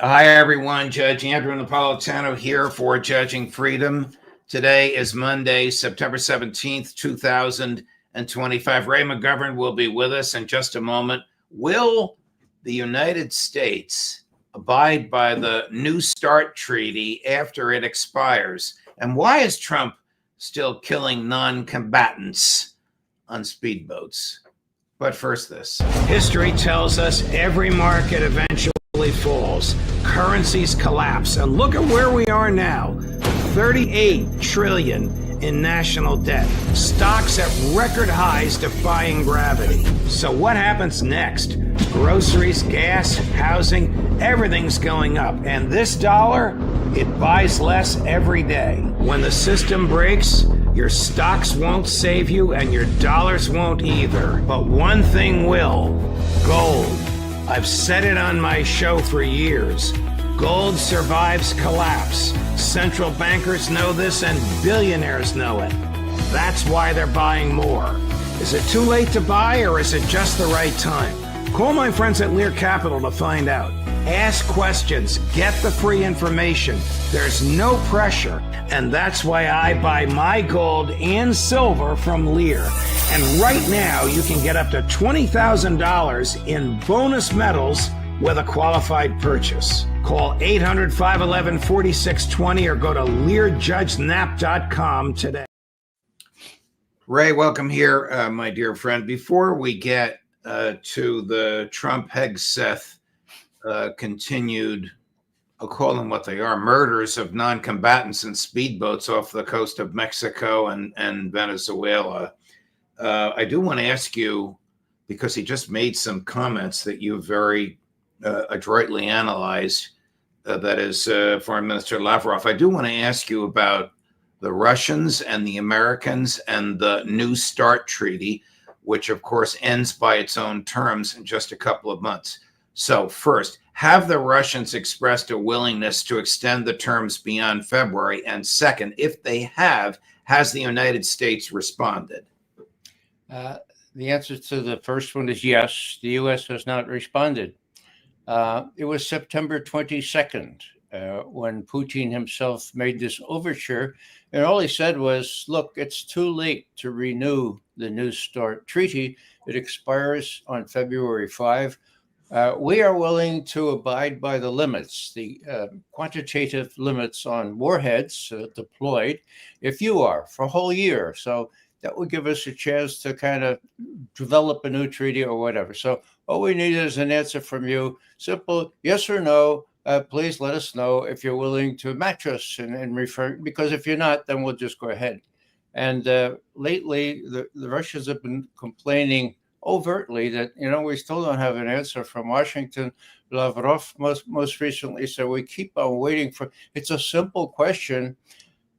Hi, everyone. Judge Andrew Napolitano here for Judging Freedom. Today is Monday, September 17th, 2025. Ray McGovern will be with us in just a moment. Will the United States abide by the New START treaty after it expires? And why is Trump still killing non-combatants on speedboats? But first, this. History tells us every market eventually falls. Currencies collapse. And look at where we are now. 38 trillion in national debt. Stocks at record highs defying gravity. So what happens next? Groceries, gas, housing, everything's going up. And this dollar, it buys less every day. When the system breaks, your stocks won't save you and your dollars won't either. But one thing will: gold. I've said it on my show for years. Gold survives collapse. Central bankers know this and billionaires know it. That's why they're buying more. Is it too late to buy, or is it just the right time? Call my friends at Lear Capital to find out. Ask questions, get the free information. There's no pressure, and that's why I buy my gold and silver from Lear. And right now, you can get up to $20,000 in bonus metals with a qualified purchase. Call 800-511-4620 or go to LearJudgeNap.com today. Ray, welcome here, my dear friend. Before we get to the Trump-Hegseth continued, I'll call them what they are, murders of non-combatants in speedboats off the coast of Mexico and Venezuela, I do want to ask you, because he just made some comments that you very adroitly analyzed, that is Foreign Minister Lavrov. I do want to ask you about the Russians and the Americans and the New START treaty, which of course ends by its own terms in just a couple of months. So first, have the Russians expressed a willingness to extend the terms beyond February? And second, if they have, has the United States responded? The answer to the first one is yes. The U.S. has not responded. It was September 22nd when Putin himself made this overture. And all he said was, look, it's too late to renew the New START treaty. It expires on February 5. We are willing to abide by the limits, the quantitative limits on warheads deployed, if you are, for a whole year. So that would give us a chance to kind of develop a new treaty or whatever. So all we need is an answer from you. Simple, yes or no. Please let us know if you're willing to match us and refer, because if you're not, then we'll just go ahead. And lately, the Russians have been complaining overtly that, we still don't have an answer from Washington. Lavrov most recently said, we keep on waiting for, it's a simple question.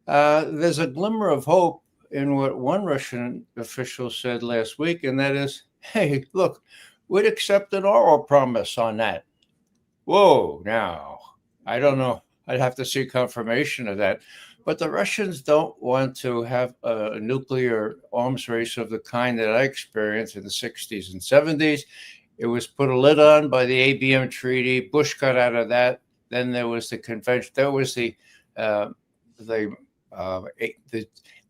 There's a glimmer of hope in what one Russian official said last week, and that is, hey, look, we'd accept an oral promise on that. Whoa, now, I don't know. I'd have to see confirmation of that. But the Russians don't want to have a nuclear arms race of the kind that I experienced in the 60s and 70s. It was put a lid on by the ABM Treaty. Bush got out of that. Then there was the convention. There was the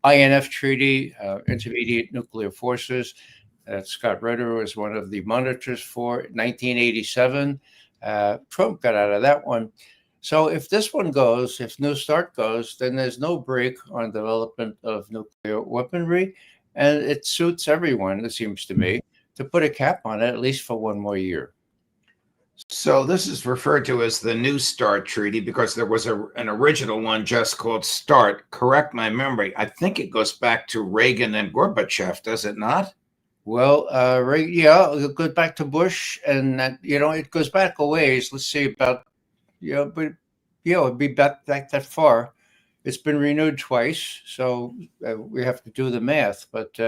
INF Treaty, Intermediate Nuclear Forces. Scott Ritter was one of the monitors for 1987. Trump got out of that one. So if this one goes, if New START goes, then there's no break on development of nuclear weaponry. And it suits everyone, it seems to me, to put a cap on it, at least for one more year. So this is referred to as the New START treaty because there was an original one just called START. Correct my memory. I think it goes back to Reagan and Gorbachev, does it not? Well, yeah, it goes back to Bush, and it goes back a ways. Let's see, about, but it'd be back that far. It's been renewed twice, so we have to do the math. But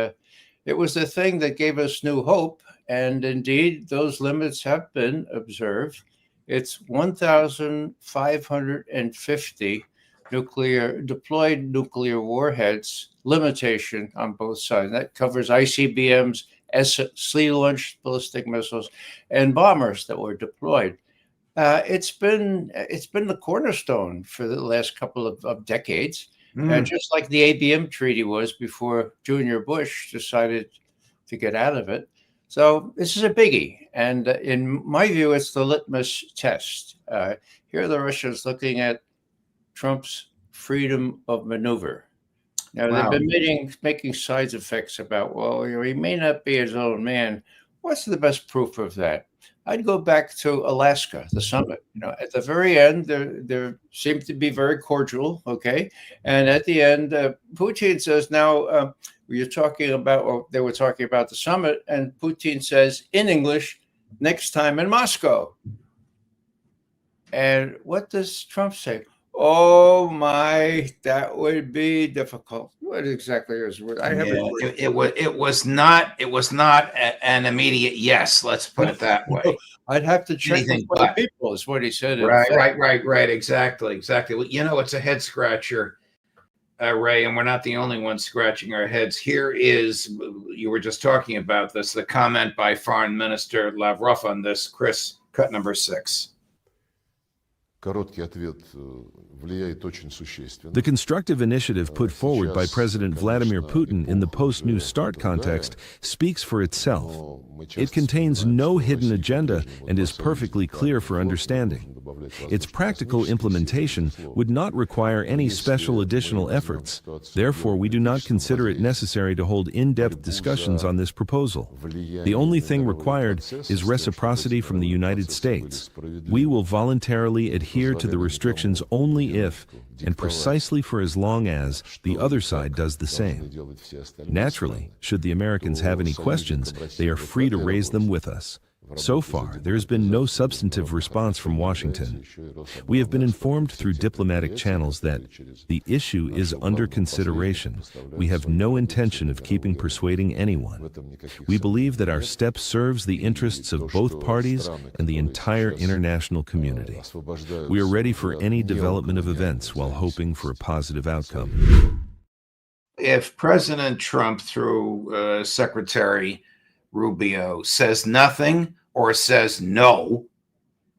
it was the thing that gave us new hope, and indeed, those limits have been observed. It's 1,550 deployed nuclear warheads limitation on both sides. That covers ICBMs, sea-launched ballistic missiles, and bombers that were deployed. It's been the cornerstone for the last couple of decades, just like the ABM treaty was before Junior Bush decided to get out of it. So this is a biggie, and in my view, it's the litmus test. Here are the Russians looking at Trump's freedom of maneuver. Now, they've Wow. been making side effects about, well, he may not be his own man. What's the best proof of that? I'd go back to Alaska, the summit. At the very end, there seemed to be very cordial, okay? And at the end, Putin says, now, you're talking about, or they were talking about the summit, and Putin says in English, next time in Moscow. And what does Trump say? Oh my, that would be difficult. What exactly is it? I haven't. Yeah, it was not an immediate yes. Let's put it that way. I'd have to check with Anything my but. people, is what he said. Right. Exactly. Well, it's a head scratcher, Ray, and we're not the only ones scratching our heads. Here is, you were just talking about this, the comment by Foreign Minister Lavrov on this. Chris, cut number 6. The constructive initiative put forward by President Vladimir Putin in the post-New START context speaks for itself. It contains no hidden agenda and is perfectly clear for understanding. Its practical implementation would not require any special additional efforts. Therefore, we do not consider it necessary to hold in-depth discussions on this proposal. The only thing required is reciprocity from the United States. We will voluntarily adhere to the restrictions only if, and precisely for as long as, the other side does the same. Naturally, should the Americans have any questions, they are free to raise them with us. So far, there has been no substantive response from Washington. We have been informed through diplomatic channels that the issue is under consideration. We have no intention of keeping persuading anyone. We believe that our step serves the interests of both parties and the entire international community. We are ready for any development of events while hoping for a positive outcome. If President Trump, through Secretary Rubio, says nothing or says no,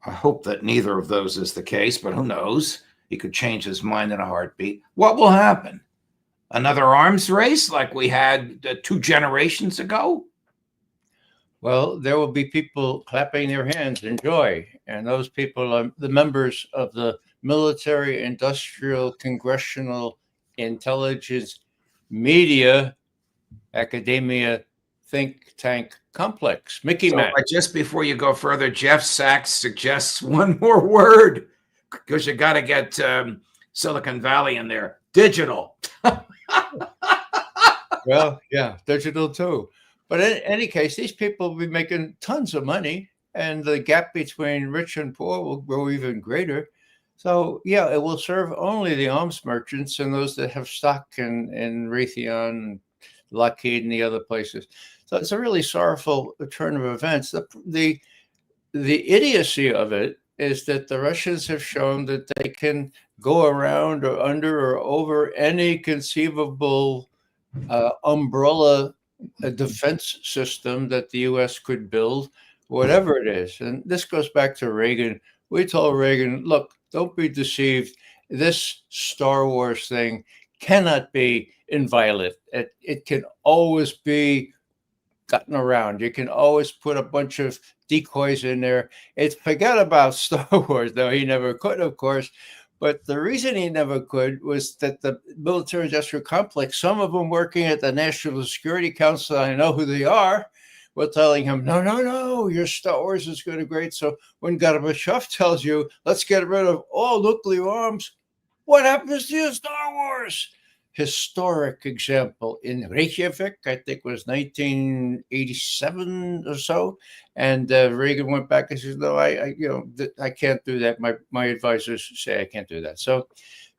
I hope that neither of those is the case, but who knows? He could change his mind in a heartbeat. What will happen? Another arms race like we had 2 generations ago? Well, there will be people clapping their hands in joy, and those people are the members of the military, industrial, congressional, intelligence, media, academia, think tank complex. Mickey Mouse. Just before you go further, Jeff Sachs suggests one more word, because you got to get Silicon Valley in there. Digital. Well, yeah, digital too. But in any case, these people will be making tons of money, and the gap between rich and poor will grow even greater. So, yeah, it will serve only the arms merchants and those that have stock in Raytheon, Lockheed, and the other places. So it's a really sorrowful turn of events. The idiocy of it is that the Russians have shown that they can go around or under or over any conceivable umbrella defense system that the U.S. could build, whatever it is. And this goes back to Reagan. We told Reagan, look, don't be deceived. This Star Wars thing cannot be inviolate. It can always be gotten around. You can always put a bunch of decoys in there. Forget about Star Wars, though. He never could, of course. But the reason he never could was that the military-industrial complex, some of them working at the National Security Council, I know who they are, were telling him, no, your Star Wars is going to be great. So when Gorbachev tells you, let's get rid of all nuclear arms, what happens to your Star Wars? Historic example in Reykjavik, I think was 1987 or so. And Reagan went back and said, no, I can't do that. My advisors say I can't do that. So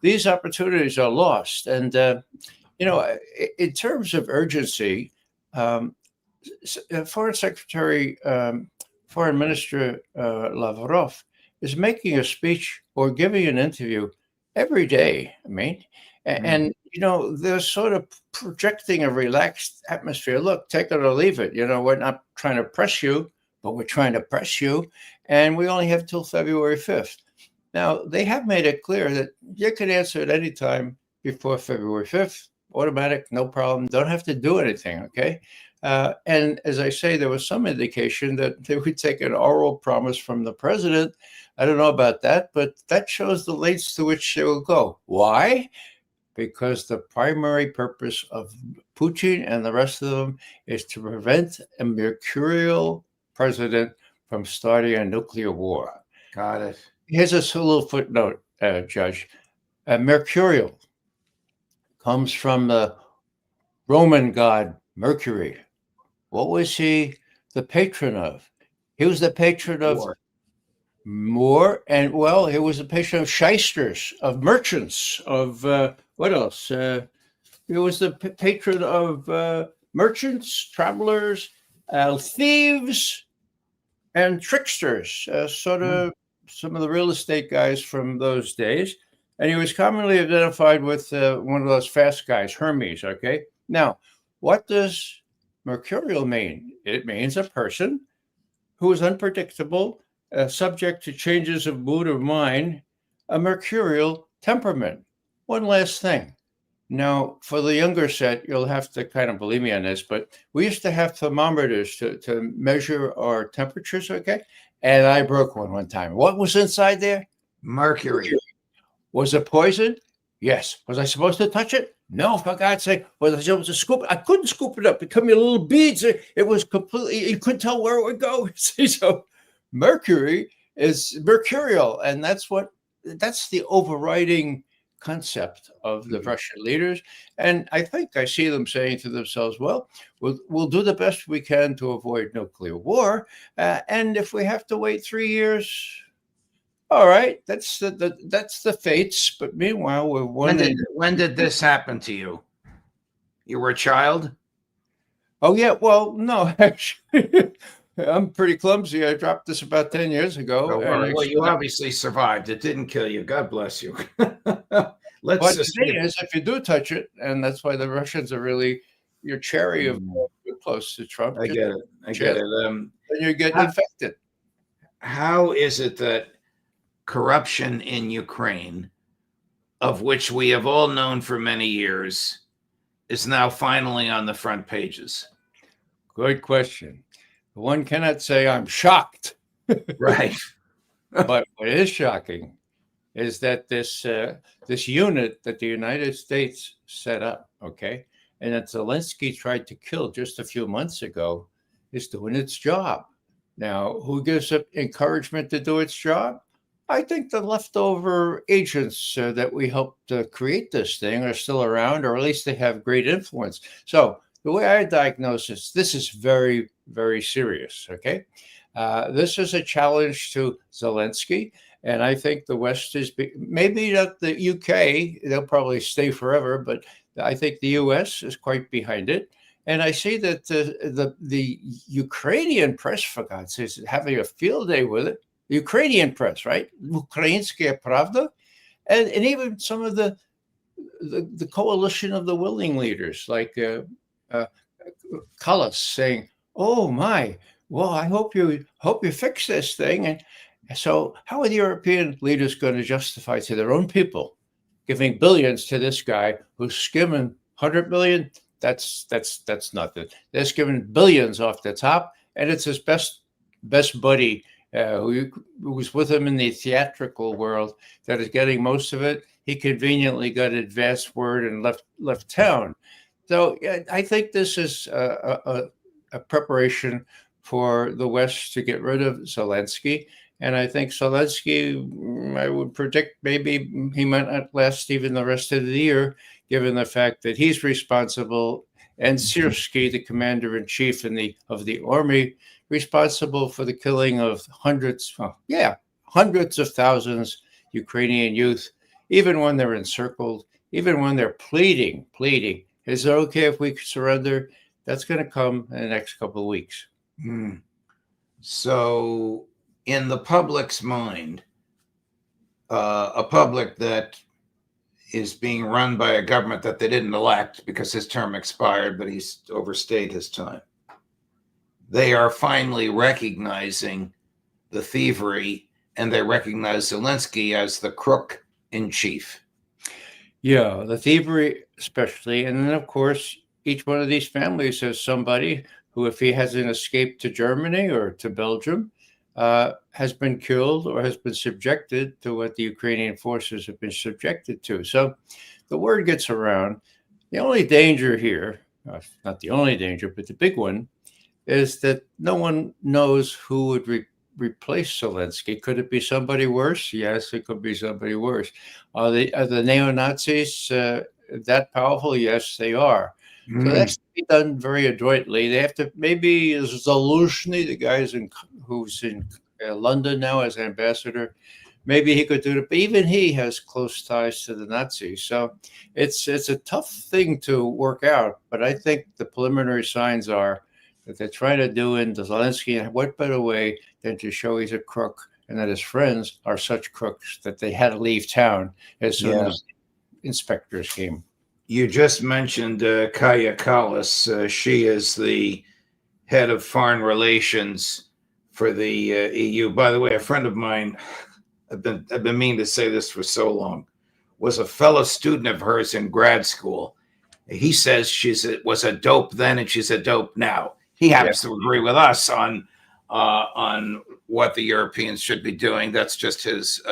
these opportunities are lost. And, in terms of urgency, Foreign Minister Lavrov is making a speech or giving an interview every day. And they're sort of projecting a relaxed atmosphere. Look, take it or leave it. We're not trying to press you, but we're trying to press you, and we only have till February 5th. Now, they have made it clear that you can answer at any time before February 5th, automatic, no problem, don't have to do anything, okay? And as I say, there was some indication that they would take an oral promise from the president. I don't know about that, but that shows the lengths to which they will go. Why? Because the primary purpose of Putin and the rest of them is to prevent a mercurial president from starting a nuclear war. Got it. Here's a little footnote, Judge. Mercurial comes from the Roman god Mercury. What was he the patron of? He was the patron of war, and well, he was the patron of shysters, of merchants, of what else? He was the patron of merchants, travelers, thieves, and tricksters, sort of some of the real estate guys from those days. And he was commonly identified with one of those fast guys, Hermes, okay? Now, what does mercurial mean? It means a person who is unpredictable, subject to changes of mood or mind, a mercurial temperament. One last thing. Now, for the younger set, you'll have to kind of believe me on this, but we used to have thermometers to measure our temperatures, okay? And I broke one time. What was inside there? Mercury. Was it poison? Yes. Was I supposed to touch it? No, for God's sake. Was I supposed to scoop it? I couldn't scoop it up. It became little beads. It was completely, you couldn't tell where it would go. See, so mercury is mercurial, and that's the overriding concept of the Russian leaders. And I think I see them saying to themselves, well, we'll do the best we can to avoid nuclear war. And if we have to wait 3 years, all right, that's the fates. But meanwhile, we're when did this happen to you? You were a child? Oh, yeah. Well, no, actually, I'm pretty clumsy. I dropped this about 10 years ago. Oh, well, you obviously survived. It didn't kill you. God bless you. But the thing is, if you do touch it, and that's why the Russians are really your cherry of close to Trump. I get it. Then you get infected. How is it that corruption in Ukraine, of which we have all known for many years, is now finally on the front pages? Good question. One cannot say I'm shocked. Right. But what is shocking is that this unit that the United States set up, okay, and that Zelensky tried to kill just a few months ago, is doing its job. Now, who gives it encouragement to do its job? I think the leftover agents that we helped create this thing are still around, or at least they have great influence. So the way I diagnose this is very, very serious, okay? This is a challenge to Zelensky, and I think the West is, maybe not the UK, they'll probably stay forever, but I think the US is quite behind it. And I see that the Ukrainian press, for God's sake, is having a field day with it. The Ukrainian press, right? Ukrainskaya Pravda, and even some of the coalition of the willing leaders, like Kallas, saying, "Oh my, well, I hope you fix this thing." And so, how are the European leaders going to justify to their own people giving billions to this guy who's skimming 100 million? That's nothing. They're skimming billions off the top, and it's his best buddy. Who was with him in the theatrical world that is getting most of it. He conveniently got advance word and left town. So I think this is a preparation for the West to get rid of Zelensky. And I think Zelensky, I would predict maybe he might not last even the rest of the year, given the fact that he's responsible, and Syrskyi, the commander-in-chief of the army, responsible for the killing of hundreds of thousands Ukrainian youth, even when they're encircled, even when they're pleading, is it okay if we surrender? That's going to come in the next couple of weeks. So in the public's mind, a public that is being run by a government that they didn't elect because his term expired, but he's overstayed his time, they are finally recognizing the thievery, and they recognize Zelensky as the crook in chief. Yeah, the thievery especially. And then, of course, each one of these families has somebody who, if he hasn't escaped to Germany or to Belgium, has been killed or has been subjected to what the Ukrainian forces have been subjected to. So the word gets around. The only danger here, not the only danger, but the big one, is that no one knows who would replace Zelensky. Could it be somebody worse? Yes, it could be somebody worse. Are the neo-Nazis that powerful? Yes, they are. So that's to be done very adroitly. They have to, maybe Zaluzhny, the guy who's in London now as ambassador, maybe he could do it. But even he has close ties to the Nazis. So it's a tough thing to work out. But I think the preliminary signs are that they're trying to do in Zelensky, and what better way than to show he's a crook and that his friends are such crooks that they had to leave town as soon as inspectors came. You just mentioned Kaya Kallas. She is the head of foreign relations for the EU. By the way, a friend of mine, I've been meaning to say this for so long, was a fellow student of hers in grad school. He says was a dope then and she's a dope now. He happens to agree with us on what the Europeans should be doing. That's just his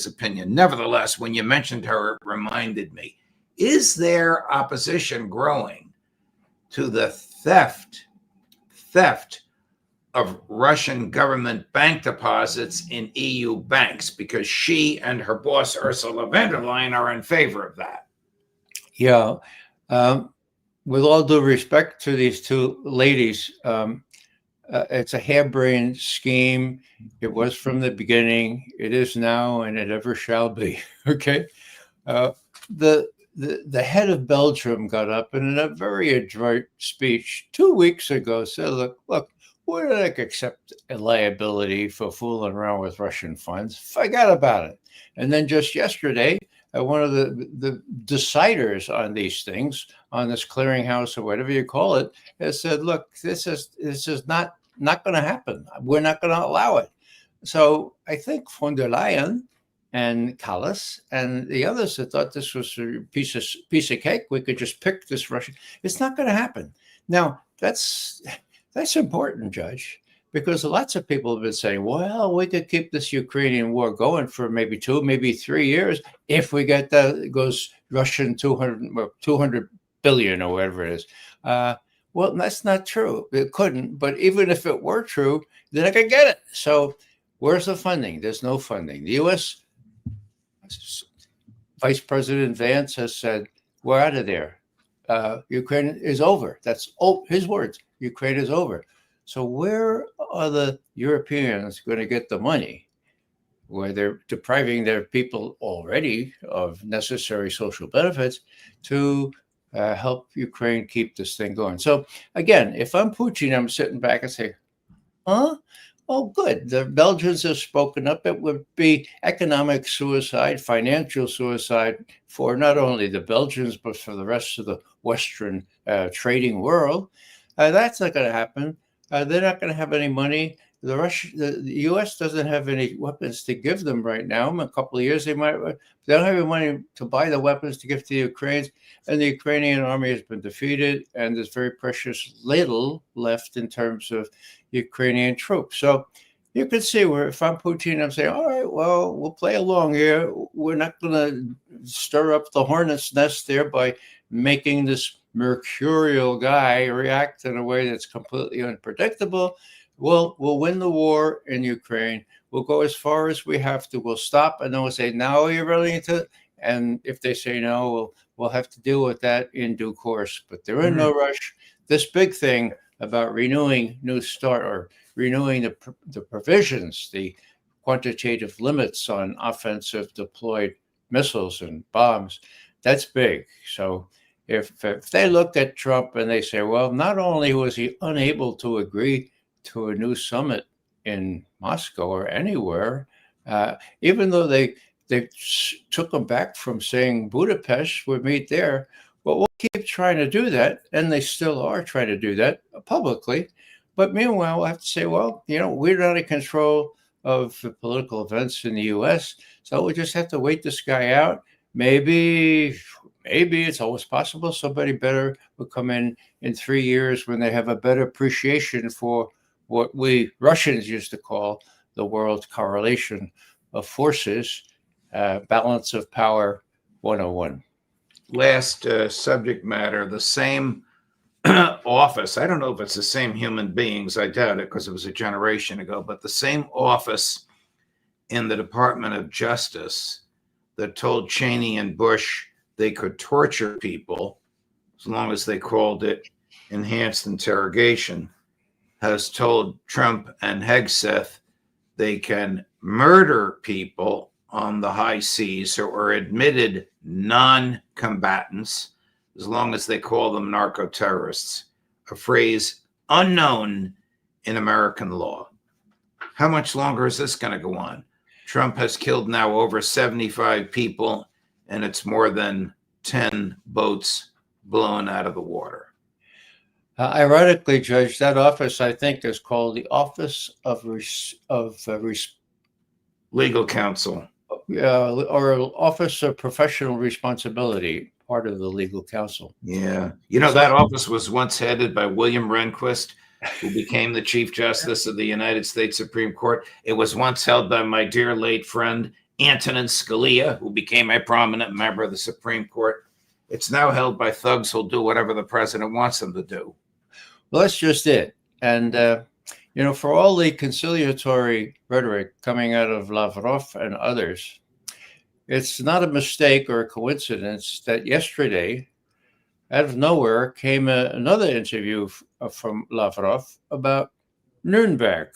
opinion. Nevertheless, when you mentioned her, it reminded me: is there opposition growing to the theft of Russian government bank deposits in EU banks? Because she and her boss Ursula von der Leyen are in favor of that. Yeah. With all due respect to these two ladies, it's a harebrained scheme. It was from the beginning. It is now, and it ever shall be. Okay. The head of Belgium got up and in a very adroit speech 2 weeks ago said, look, we're not going to accept a liability for fooling around with Russian funds. Forget about it. And then just yesterday, one of the deciders on these things, on this clearinghouse or whatever you call it, has said, look, this is not going to happen. We're not going to allow it. So I think von der Leyen and Kallas and the others that thought this was a piece of cake, we could just pick this Russian. It's not going to happen. Now, that's important, Judge, because lots of people have been saying, well, we could keep this Ukrainian war going for maybe 2, maybe 3 years if we get goes Russian 200 billion or whatever it is. Well, that's not true. It couldn't. But even if it were true, then I could get it. So where's the funding? There's no funding. The U.S. Vice President Vance has said, we're out of there. Ukraine is over. That's his words. Ukraine is over. So where are the Europeans going to get the money where they're depriving their people already of necessary social benefits to help Ukraine keep this thing going? So again, if I'm Putin, I'm sitting back and say, huh? Oh, good. The Belgians have spoken up. It would be economic suicide, financial suicide for not only the Belgians, but for the rest of the Western trading world. That's not going to happen. They're not going to have any money. The U.S. doesn't have any weapons to give them right now. In a couple of years, they don't have any money to buy the weapons to give to the Ukrainians. And the Ukrainian army has been defeated, and there's very precious little left in terms of Ukrainian troops. So you can see where if I'm Putin, I'm saying, all right, well, we'll play along here. We're not going to stir up the hornet's nest there by making this mercurial guy react in a way that's completely unpredictable. We'll win the war in Ukraine. We'll go as far as we have to. We'll stop, and then we'll say, now you're willing to. And if they say no, we'll have to deal with that in due course. But they're in no rush. This big thing about renewing the provisions, the quantitative limits on offensive deployed missiles and bombs, that's big. So if they look at Trump and they say, well, not only was he unable to agree to a new summit in Moscow or anywhere, even though they took him back from saying Budapest would meet there, well, we'll keep trying to do that, and they still are trying to do that publicly. But meanwhile, I have to say, well, we're not in control of the political events in the U.S., so we just have to wait this guy out. Maybe it's always possible somebody better will come in 3 years when they have a better appreciation for what we Russians used to call the world correlation of forces, balance of power 101. Last subject matter, the same office. I don't know if it's the same human beings. I doubt it because it was a generation ago, but the same office in the Department of Justice that told Cheney and Bush they could torture people as long as they called it enhanced interrogation has told Trump and Hegseth they can murder people on the high seas who are admitted non-combatants as long as they call them narco-terrorists, a phrase unknown in American law. How much longer is this going to go on? Trump has killed now over 75 people, and it's more than 10 boats blown out of the water. Ironically, Judge, that office, I think, is called the Office of Legal counsel. Or Office of Professional Responsibility, part of the legal counsel. Yeah. That office was once headed by William Rehnquist, who became the Chief Justice of the United States Supreme Court. It was once held by my dear late friend, Antonin Scalia, who became a prominent member of the Supreme Court. It's now held by thugs who'll do whatever the president wants them to do. Well, that's just it. And, for all the conciliatory rhetoric coming out of Lavrov and others, it's not a mistake or a coincidence that yesterday, out of nowhere, came another interview from Lavrov about Nuremberg.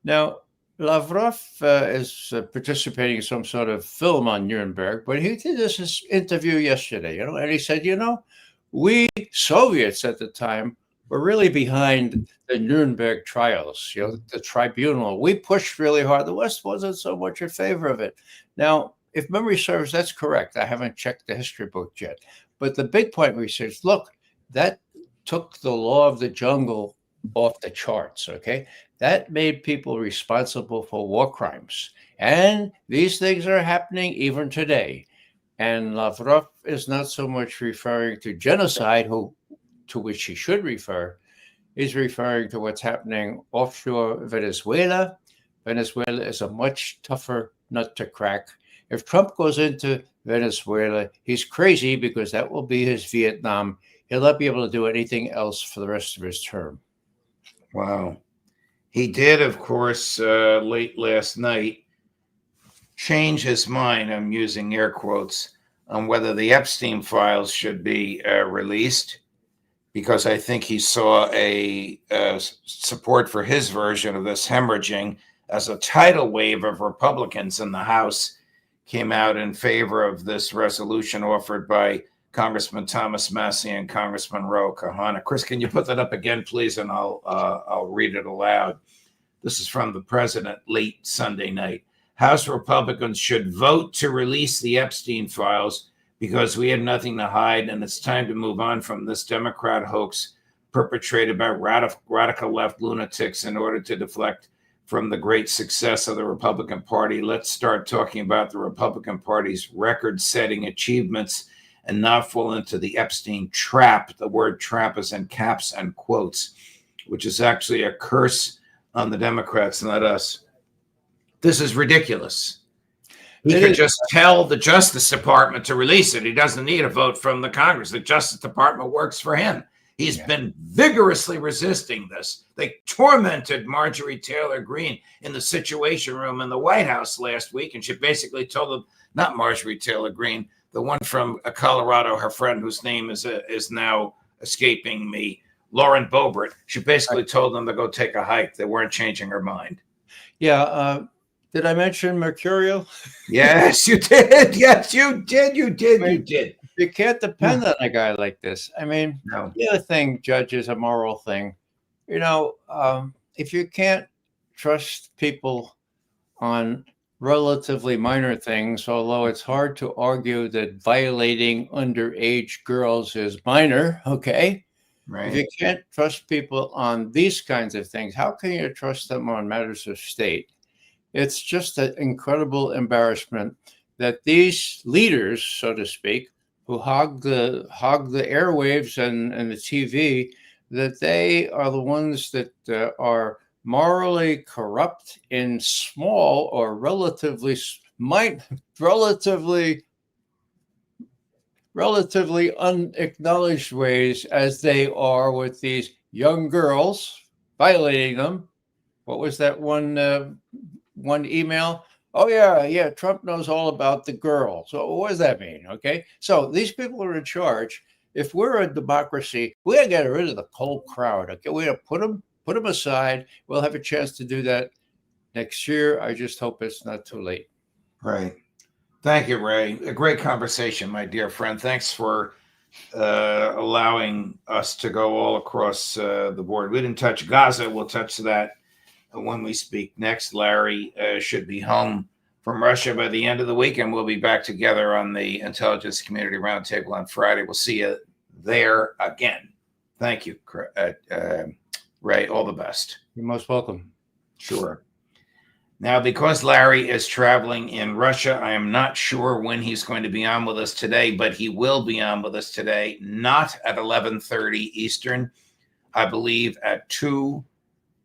Now, Lavrov is participating in some sort of film on Nuremberg, but he did this interview yesterday, and he said, we Soviets at the time were really behind the Nuremberg trials, the tribunal. We pushed really hard. The West wasn't so much in favor of it. Now, if memory serves, that's correct. I haven't checked the history book yet. But the big point we said is, look, that took the law of the jungle off the charts, okay? That made people responsible for war crimes. And these things are happening even today. And Lavrov is not so much referring to genocide, to which he should refer. He's referring to what's happening offshore Venezuela. Venezuela is a much tougher nut to crack. If Trump goes into Venezuela, he's crazy because that will be his Vietnam. He'll not be able to do anything else for the rest of his term. Wow. He did, of course, late last night, change his mind, I'm using air quotes, on whether the Epstein files should be released, because I think he saw a support for his version of this hemorrhaging as a tidal wave of Republicans in the House came out in favor of this resolution offered by Congressman Thomas Massie and Congressman Ro Kahana. Chris, can you put that up again, please? And I'll read it aloud. This is from the president late Sunday night. House Republicans should vote to release the Epstein files because we have nothing to hide, and it's time to move on from this Democrat hoax perpetrated by radical left lunatics in order to deflect from the great success of the Republican Party. Let's start talking about the Republican Party's record-setting achievements and not fall into the Epstein trap. The word trap is in caps and quotes, which is actually a curse on the Democrats, not us. This is ridiculous. He could just tell the Justice Department to release it. He doesn't need a vote from the Congress. The Justice Department works for him. He's been vigorously resisting this. They tormented Marjorie Taylor Greene in the Situation Room in the White House last week, and she basically told them, not Marjorie Taylor Greene, the one from Colorado, her friend whose name is now escaping me, Lauren Boebert. She basically told them to go take a hike. They weren't changing her mind. Yeah. Did I mention Mercurial? Yes, you did. Yes, you did. You did. You can't depend on a guy like this. I mean, No. The other thing, Judge, is a moral thing. If you can't trust people on relatively minor things, although it's hard to argue that violating underage girls is minor, okay? If you can't trust people on these kinds of things, how can you trust them on matters of state? It's just an incredible embarrassment that these leaders, so to speak, who hog the airwaves and the TV, that they are the ones that are morally corrupt in small or relatively unacknowledged ways, as they are with these young girls, violating them. What was that one email? Oh yeah, Trump knows all about the girl. So what does that mean? Okay, so these people are in charge. If we're a democracy, we gotta get rid of the cold crowd. Okay, we gotta put them aside. We'll have a chance to do that next year. I just hope it's not too late. Right. Thank you, Ray. A great conversation, my dear friend. Thanks for allowing us to go all across the board. We didn't touch Gaza. We'll touch that when we speak next. Larry should be home from Russia by the end of the week, and we'll be back together on the Intelligence Community Roundtable on Friday. We'll see you there again. Thank you, Ray. All the best. You're most welcome. Sure. Now, because Larry is traveling in Russia, I am not sure when he's going to be on with us today, but he will be on with us today, not at 11:30 Eastern, I believe at 2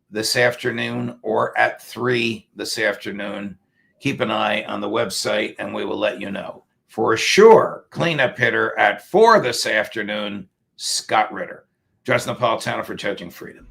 this afternoon or at 3 this afternoon. Keep an eye on the website and we will let you know. For sure, cleanup hitter at 4 this afternoon, Scott Ritter. Just Napolitano for Judging Freedom.